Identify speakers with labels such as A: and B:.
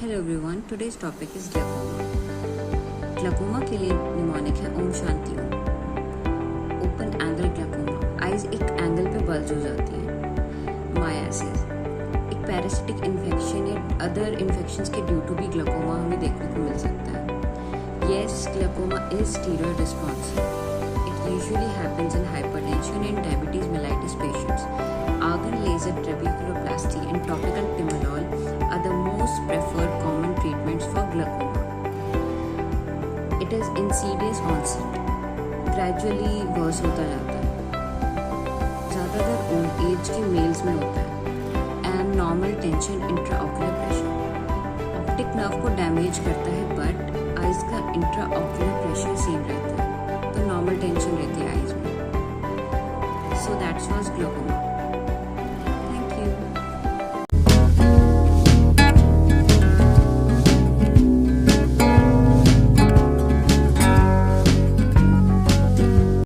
A: Hello everyone, today's topic is glaucoma. Glaucoma के लिए mnemonic है Om Shanti Om. Open angle glaucoma, eyes एक एंगल पे बल्ज हो जाती है। मायासिस एक पैरासिटिक इन्फेक्शन या अदर इन्फेक्शंस के ड्यू टू भी ग्लाकोमा हमें देखने को मिल सकता है। Yes, glaucoma is steroid responsive. It usually happens in hypertension and diabetes mellitus patients. Argon laser trabeculoplasty and topical timolol are the most preferred common treatments for glaucoma. It is insidious onset, gradually worse होता जाता है, ज़्यादातर old age के mails में होता है, and normal tension intraocular pressure. Optic nerve को damage करता है बट आइज का इंट्राऑक्यूलर प्रेशर सेम रहता है, तो नॉर्मल टेंशन रहती है आइज में. So that's was glaucoma.